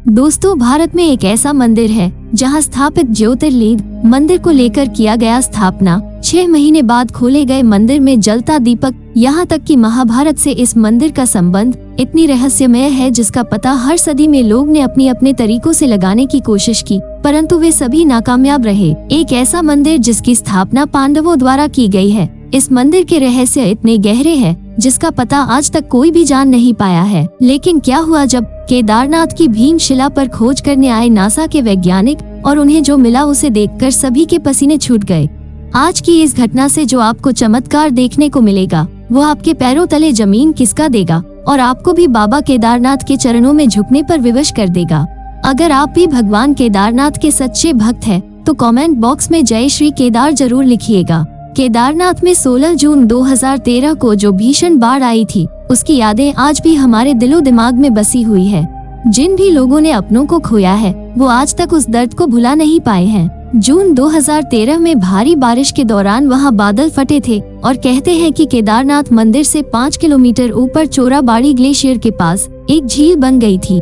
दोस्तों, भारत में एक ऐसा मंदिर है जहां स्थापित ज्योतिर्लिंग मंदिर को लेकर किया गया स्थापना 6 महीने बाद खोले गए मंदिर में जलता दीपक, यहाँ तक कि महाभारत से इस मंदिर का संबंध इतनी रहस्यमय है जिसका पता हर सदी में लोग ने अपने अपने तरीकों से लगाने की कोशिश की, परंतु वे सभी नाकामयाब रहे। एक ऐसा मंदिर जिसकी स्थापना पांडवों द्वारा की गई है। इस मंदिर के रहस्य इतने गहरे हैं जिसका पता आज तक कोई भी जान नहीं पाया है। लेकिन क्या हुआ जब केदारनाथ की भीमशिला पर खोज करने आए नासा के वैज्ञानिक और उन्हें जो मिला उसे देखकर सभी के पसीने छूट गए। आज की इस घटना से जो आपको चमत्कार देखने को मिलेगा वो आपके पैरों तले जमीन खिसका देगा और आपको भी बाबा केदारनाथ के चरणों में झुकने पर विवश कर देगा। अगर आप भी भगवान केदारनाथ के सच्चे भक्त हैं तो कमेंट बॉक्स में जय श्री केदार जरूर लिखिएगा। केदारनाथ में 16 जून 2013 को जो भीषण बाढ़ आई थी उसकी यादें आज भी हमारे दिलो दिमाग में बसी हुई है। जिन भी लोगों ने अपनों को खोया है वो आज तक उस दर्द को भुला नहीं पाए हैं। जून 2013 में भारी बारिश के दौरान वहां बादल फटे थे और कहते हैं कि केदारनाथ मंदिर से 5 किलोमीटर ऊपर चोराबाड़ी ग्लेशियर के पास एक झील बन गई थी,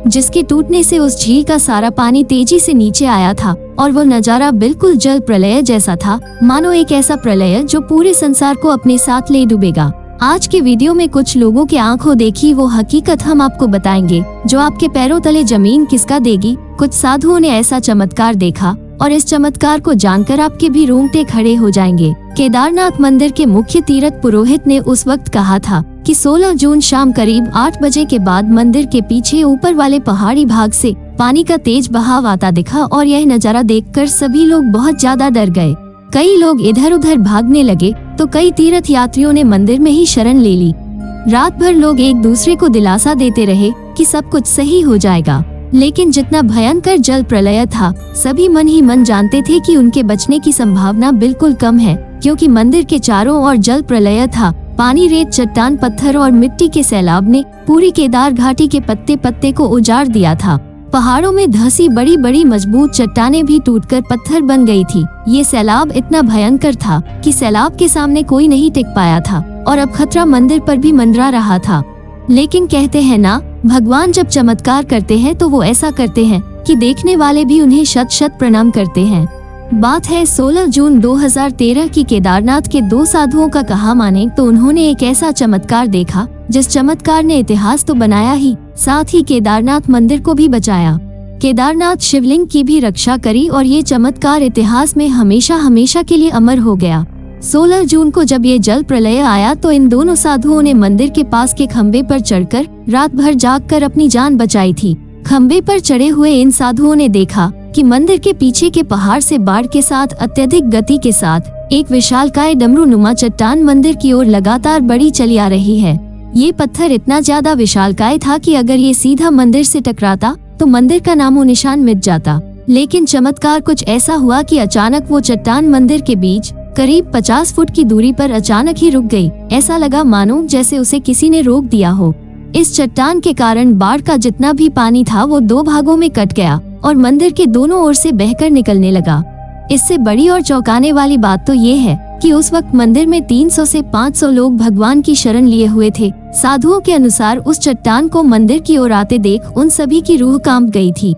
जिसके टूटने से उस झील का सारा पानी तेजी से नीचे आया था और वो नजारा बिल्कुल जल प्रलय जैसा था, मानो एक ऐसा प्रलय जो पूरे संसार को अपने साथ ले डूबेगा। आज के वीडियो में कुछ लोगों के आंखों देखी वो हकीकत हम आपको बताएंगे जो आपके पैरों तले जमीन खिसका देगी। कुछ साधुओं ने ऐसा चमत्कार देखा और इस चमत्कार को जानकर आपके भी रोंगटे खड़े हो जाएंगे। केदारनाथ मंदिर के मुख्य तीर्थ पुरोहित ने उस वक्त कहा था कि 16 जून शाम करीब 8 बजे के बाद मंदिर के पीछे ऊपर वाले पहाड़ी भाग से पानी का तेज बहाव आता दिखा और यह नजारा देखकर सभी लोग बहुत ज्यादा डर गए। कई लोग इधर उधर भागने लगे तो कई तीर्थ यात्रियों ने मंदिर में ही शरण ले ली। रात भर लोग एक दूसरे को दिलासा देते रहे कि सब कुछ सही हो जाएगा, लेकिन जितना भयंकर जल प्रलय था सभी मन ही मन जानते थे कि उनके बचने की संभावना बिल्कुल कम है, क्योंकि मंदिर के चारों ओर जल प्रलय था। पानी, रेत, चट्टान, पत्थर और मिट्टी के सैलाब ने पूरी केदार घाटी के पत्ते पत्ते को उजाड़ दिया था। पहाड़ों में धंसी बड़ी बड़ी मजबूत चट्टानें भी टूटकर पत्थर बन गई थी। ये सैलाब इतना भयंकर था कि सैलाब के सामने कोई नहीं टिक पाया था और अब खतरा मंदिर पर भी मंडरा रहा था। लेकिन कहते हैं ना, भगवान जब चमत्कार करते हैं तो वो ऐसा करते हैं कि देखने वाले भी उन्हें शत शत प्रणाम करते हैं। बात है 16 जून 2013 की। केदारनाथ के 2 साधुओं का कहा माने तो उन्होंने एक ऐसा चमत्कार देखा जिस चमत्कार ने इतिहास तो बनाया ही, साथ ही केदारनाथ मंदिर को भी बचाया। केदारनाथ शिवलिंग की भी रक्षा करी और ये चमत्कार इतिहास में हमेशा हमेशा के लिए अमर हो गया। 16 जून को जब ये जल प्रलय आया तो इन दोनों साधुओं ने मंदिर के पास के खंबे पर चढ़कर रात भर जागकर अपनी जान बचाई थी। खंबे पर चढ़े हुए इन साधुओं ने देखा कि मंदिर के पीछे के पहाड़ से बाढ़ के साथ अत्यधिक गति के साथ एक विशालकाय डमरू नुमा चट्टान मंदिर की ओर लगातार बढ़ी चली आ रही है। ये पत्थर इतना ज्यादा विशालकाय था कि अगर ये सीधा मंदिर से टकराता तो मंदिर का नामो निशान मिट जाता। लेकिन चमत्कार कुछ ऐसा हुआ कि अचानक वो चट्टान मंदिर के बीच करीब 50 फुट की दूरी पर अचानक ही रुक गई। ऐसा लगा मानो जैसे उसे किसी ने रोक दिया हो। इस चट्टान के कारण बाढ़ का जितना भी पानी था वो 2 भागों में कट गया और मंदिर के दोनों ओर से बहकर निकलने लगा। इससे बड़ी और चौंकाने वाली बात तो ये है कि उस वक्त मंदिर में 300 से 500 लोग भगवान की शरण लिए हुए थे। साधुओं के अनुसार उस चट्टान को मंदिर की ओर आते देख उन सभी की रूह कांप गई थी।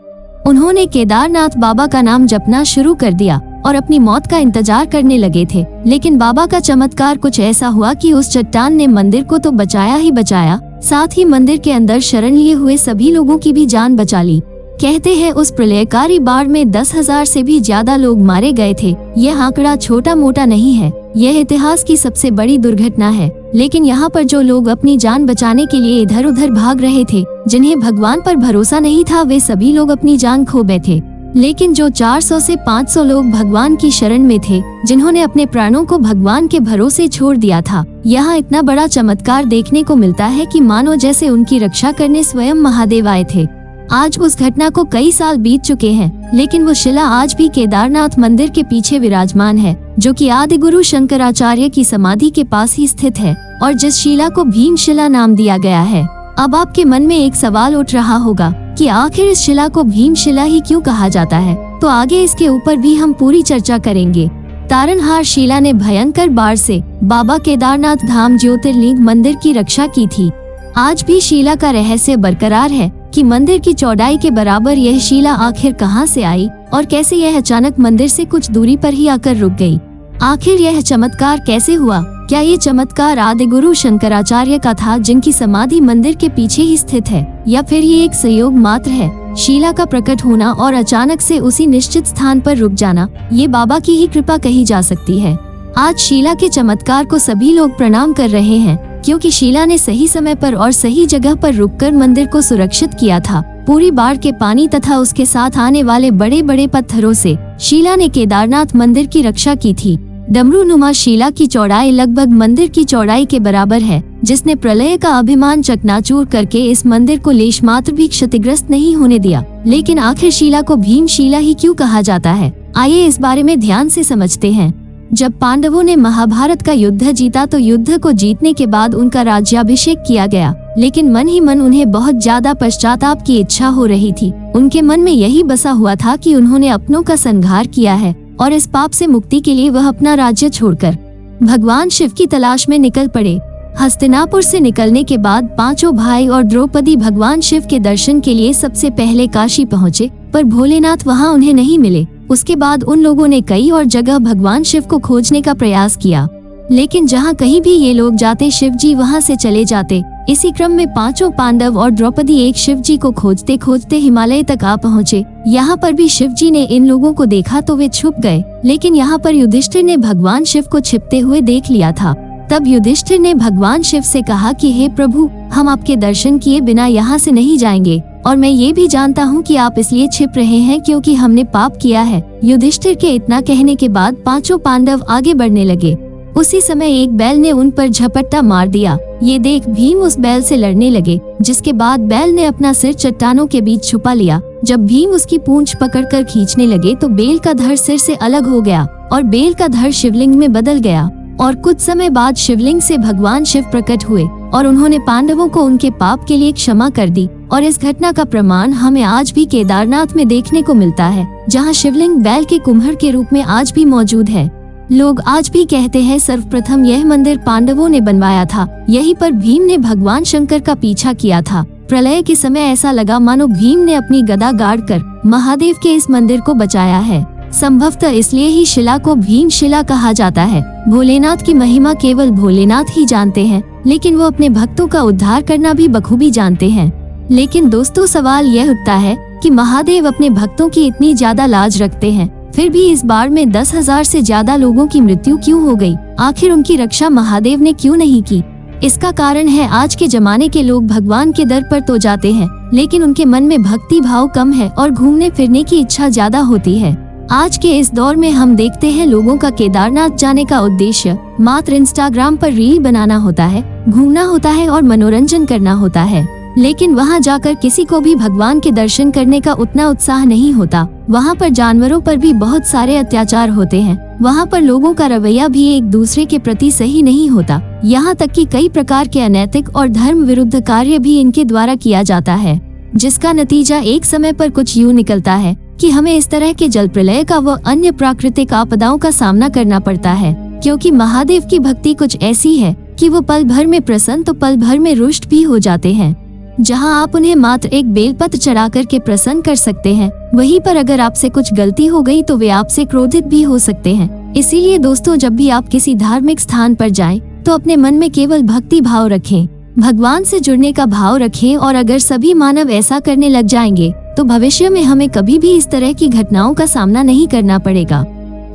उन्होंने केदारनाथ बाबा का नाम जपना शुरू कर दिया और अपनी मौत का इंतजार करने लगे थे। लेकिन बाबा का चमत्कार कुछ ऐसा हुआ कि उस चट्टान ने मंदिर को तो बचाया ही बचाया, साथ ही मंदिर के अंदर शरण लिए हुए सभी लोगों की भी जान बचा ली। कहते हैं उस प्रलयकारी बाढ़ में 10,000 से भी ज्यादा लोग मारे गए थे। यह आंकड़ा छोटा मोटा नहीं है, यह इतिहास की सबसे बड़ी दुर्घटना है। लेकिन यहाँ पर जो लोग अपनी जान बचाने के लिए इधर उधर भाग रहे थे, जिन्हें भगवान पर भरोसा नहीं था, वे सभी लोग अपनी जान खो बैठे। लेकिन जो 400 से 500 लोग भगवान की शरण में थे, जिन्होंने अपने प्राणों को भगवान के भरोसे छोड़ दिया था, यहाँ इतना बड़ा चमत्कार देखने को मिलता है कि मानो जैसे उनकी रक्षा करने स्वयं महादेव आए थे। आज उस घटना को कई साल बीत चुके हैं, लेकिन वो शिला आज भी केदारनाथ मंदिर के पीछे विराजमान है, जो कि आदि गुरु शंकराचार्य की समाधि के पास ही स्थित है और जिस शिला को भीमशिला नाम दिया गया है। अब आपके मन में एक सवाल उठ रहा होगा कि आखिर इस शिला को भीमशिला ही क्यों कहा जाता है, तो आगे इसके ऊपर भी हम पूरी चर्चा करेंगे। तारनहार शिला ने भयंकर बाढ़ से बाबा केदारनाथ धाम ज्योतिर्लिंग मंदिर की रक्षा की थी। आज भी शिला का रहस्य बरकरार है कि मंदिर की चौड़ाई के बराबर यह शिला आखिर कहां से आई और कैसे यह अचानक मंदिर से कुछ दूरी पर ही आकर रुक गई। आखिर यह चमत्कार कैसे हुआ? क्या ये चमत्कार आदि गुरु शंकराचार्य का था, जिनकी समाधि मंदिर के पीछे ही स्थित है, या फिर ये एक संयोग मात्र है? शिला का प्रकट होना और अचानक से उसी निश्चित स्थान पर रुक जाना, ये बाबा की ही कृपा कही जा सकती है। आज शिला के चमत्कार को सभी लोग प्रणाम कर रहे हैं, क्योंकि शिला ने सही समय पर और सही जगह पर रुककर मंदिर को सुरक्षित किया था। पूरी बाढ़ के पानी तथा उसके साथ आने वाले बड़े बड़े पत्थरों से शिला ने केदारनाथ मंदिर की रक्षा की थी। डमरूनुमा शिला की चौड़ाई लगभग मंदिर की चौड़ाई के बराबर है, जिसने प्रलय का अभिमान चकनाचूर करके इस मंदिर को लेश मात्र भी क्षतिग्रस्त नहीं होने दिया। लेकिन आखिर शिला को भीमशिला ही क्यों कहा जाता है? आइए इस बारे में ध्यान से समझते हैं। जब पांडवों ने महाभारत का युद्ध जीता तो युद्ध को जीतने के बाद उनका राज्याभिषेक किया गया, लेकिन मन ही मन उन्हें बहुत ज्यादा पश्चाताप की इच्छा हो रही थी। उनके मन में यही बसा हुआ था कि उन्होंने अपनों का संहार किया है और इस पाप से मुक्ति के लिए वह अपना राज्य छोड़कर भगवान शिव की तलाश में निकल पड़े। हस्तिनापुर से निकलने के बाद पांचों भाई और द्रौपदी भगवान शिव के दर्शन के लिए सबसे पहले काशी पहुँचे, पर भोलेनाथ वहाँ उन्हें नहीं मिले। उसके बाद उन लोगों ने कई और जगह भगवान शिव को खोजने का प्रयास किया, लेकिन जहाँ कहीं भी ये लोग जाते शिव जी वहाँ से चले जाते। इसी क्रम में पांचों पांडव और द्रौपदी एक शिव जी को खोजते खोजते हिमालय तक आ पहुँचे। यहाँ पर भी शिव जी ने इन लोगों को देखा तो वे छुप गए, लेकिन यहाँ पर युधिष्ठिर ने भगवान शिव को छिपते हुए देख लिया था। तब युधिष्ठिर ने भगवान शिव से कहा कि हे प्रभु, हम आपके दर्शन किए बिना यहाँ से नहीं जाएंगे, और मैं ये भी जानता हूँ कि आप इसलिए छिप रहे हैं क्योंकि हमने पाप किया है। युधिष्ठिर के इतना कहने के बाद पांचों पांडव आगे बढ़ने लगे। उसी समय एक बैल ने उन पर झपट्टा मार दिया। ये देख भीम उस बैल से लड़ने लगे, जिसके बाद बैल ने अपना सिर चट्टानों के बीच छुपा लिया। जब भीम उसकी पूंछ पकड़कर खींचने लगे तो बेल का धड़ सिर से अलग हो गया और बेल का धड़ शिवलिंग में बदल गया। और कुछ समय बाद शिवलिंग से भगवान शिव प्रकट हुए और उन्होंने पांडवों को उनके पाप के लिए क्षमा कर दी। और इस घटना का प्रमाण हमें आज भी केदारनाथ में देखने को मिलता है, जहाँ शिवलिंग बैल के कुम्हर के रूप में आज भी मौजूद है। लोग आज भी कहते हैं सर्वप्रथम यह मंदिर पांडवों ने बनवाया था, यहीं पर भीम ने भगवान शंकर का पीछा किया था। प्रलय के समय ऐसा लगा मानो भीम ने अपनी गदा गाड़कर महादेव के इस मंदिर को बचाया है। संभवतः इसलिए ही शिला को भीमशिला कहा जाता है। भोलेनाथ की महिमा केवल भोलेनाथ ही जानते हैं, लेकिन वो अपने भक्तों का उद्धार करना भी बखूबी जानते हैं। लेकिन दोस्तों, सवाल यह उठता है कि महादेव अपने भक्तों की इतनी ज्यादा लाज रखते हैं, फिर भी इस बाढ़ में 10,000 से ज्यादा लोगों की मृत्यु क्यों हो गई? आखिर उनकी रक्षा महादेव ने क्यों नहीं की? इसका कारण है आज के जमाने के लोग भगवान के दर पर तो जाते हैं, लेकिन उनके मन में भक्ति भाव कम है और घूमने फिरने की इच्छा ज्यादा होती है। आज के इस दौर में हम देखते हैं लोगों का केदारनाथ जाने का उद्देश्य मात्र इंस्टाग्राम पर रील बनाना होता है, घूमना होता है और मनोरंजन करना होता है। लेकिन वहां जाकर किसी को भी भगवान के दर्शन करने का उतना उत्साह नहीं होता। वहां पर जानवरों पर भी बहुत सारे अत्याचार होते हैं। वहां पर लोगों का रवैया भी एक दूसरे के प्रति सही नहीं होता। यहाँ तक कि कई प्रकार के अनैतिक और धर्म विरुद्ध कार्य भी इनके द्वारा किया जाता है, जिसका नतीजा एक समय पर कुछ यूँ निकलता है कि हमें इस तरह के जल प्रलय का व अन्य प्राकृतिक आपदाओं का सामना करना पड़ता है। क्योंकि महादेव की भक्ति कुछ ऐसी है कि वो पल भर में प्रसन्न तो पल भर में रुष्ट भी हो जाते हैं। जहां आप उन्हें मात्र एक बेलपत्र चढ़ा करके प्रसन्न कर सकते हैं, वहीं पर अगर आपसे कुछ गलती हो गई तो वे आपसे क्रोधित भी हो सकते हैं। इसीलिए दोस्तों, जब भी आप किसी धार्मिक स्थान पर जाएं, तो अपने मन में केवल भक्ति भाव रखें, भगवान से जुड़ने का भाव रखें। और अगर सभी मानव ऐसा करने लग जाएंगे तो भविष्य में हमें कभी भी इस तरह की घटनाओं का सामना नहीं करना पड़ेगा।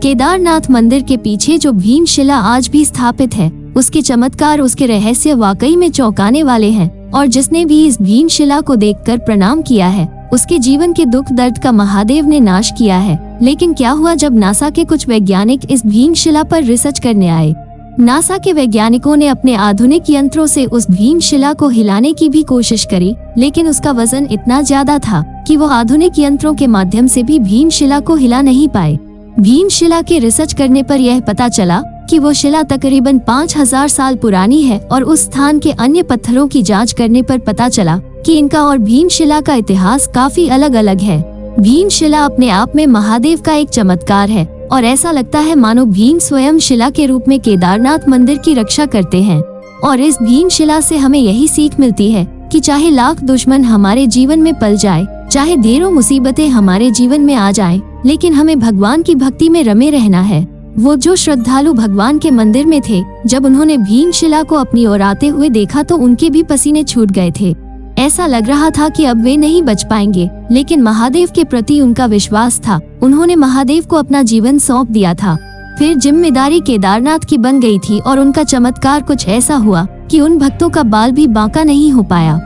केदारनाथ मंदिर के पीछे जो भीमशिला आज भी स्थापित है, उसके चमत्कार, उसके रहस्य वाकई में चौंकाने वाले हैं। और जिसने भी इस भीमशिला को देखकर प्रणाम किया है, उसके जीवन के दुख दर्द का महादेव ने नाश किया है। लेकिन क्या हुआ जब नासा के कुछ वैज्ञानिक इस भीमशिला पर रिसर्च करने आए? नासा के वैज्ञानिकों ने अपने आधुनिक यंत्रों से उस भीमशिला को हिलाने की भी कोशिश करी, लेकिन उसका वजन इतना ज्यादा था कि वो आधुनिक यंत्रों के माध्यम से भी भीमशिला को हिला नहीं पाए। भीमशिला के रिसर्च करने पर यह पता चला कि वो शिला तकरीबन 5000 साल पुरानी है और उस स्थान के अन्य पत्थरों की जांच करने पर पता चला कि इनका और भीमशिला का इतिहास काफी अलग अलग है। भीमशिला अपने आप में महादेव का एक चमत्कार है और ऐसा लगता है मानो भीम स्वयं शिला के रूप में केदारनाथ मंदिर की रक्षा करते हैं। और इस भीमशिला से हमें यही सीख मिलती है कि चाहे लाख दुश्मन हमारे जीवन में पल जाए, चाहे ढेरों मुसीबतें हमारे जीवन में आ जाए, लेकिन हमें भगवान की भक्ति में रमे रहना है। वो जो श्रद्धालु भगवान के मंदिर में थे, जब उन्होंने भीमशिला को अपनी ओर आते हुए देखा तो उनके भी पसीने छूट गए थे। ऐसा लग रहा था कि अब वे नहीं बच पाएंगे, लेकिन महादेव के प्रति उनका विश्वास था। उन्होंने महादेव को अपना जीवन सौंप दिया था। फिर जिम्मेदारी केदारनाथ की बन गई थी और उनका चमत्कार कुछ ऐसा हुआ कि उन भक्तों का बाल भी बांका नहीं हो पाया।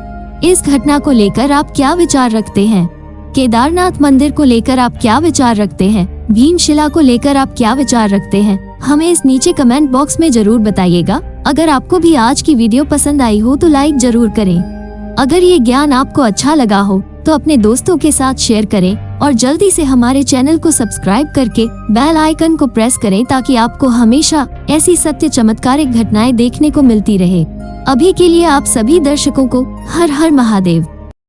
इस घटना को लेकर आप क्या विचार रखते हैं? केदारनाथ मंदिर को लेकर आप क्या विचार रखते हैं? भीमशिला को लेकर आप क्या विचार रखते हैं? हमें इस नीचे कमेंट बॉक्स में जरूर बताइएगा। अगर आपको भी आज की वीडियो पसंद आई हो तो लाइक जरूर करें। अगर ये ज्ञान आपको अच्छा लगा हो तो अपने दोस्तों के साथ शेयर करें और जल्दी से हमारे चैनल को सब्सक्राइब करके बेल आइकन को प्रेस करें ताकि आपको हमेशा ऐसी सत्य चमत्कारिक घटनाएं देखने को मिलती रहे। अभी के लिए आप सभी दर्शकों को हर हर महादेव।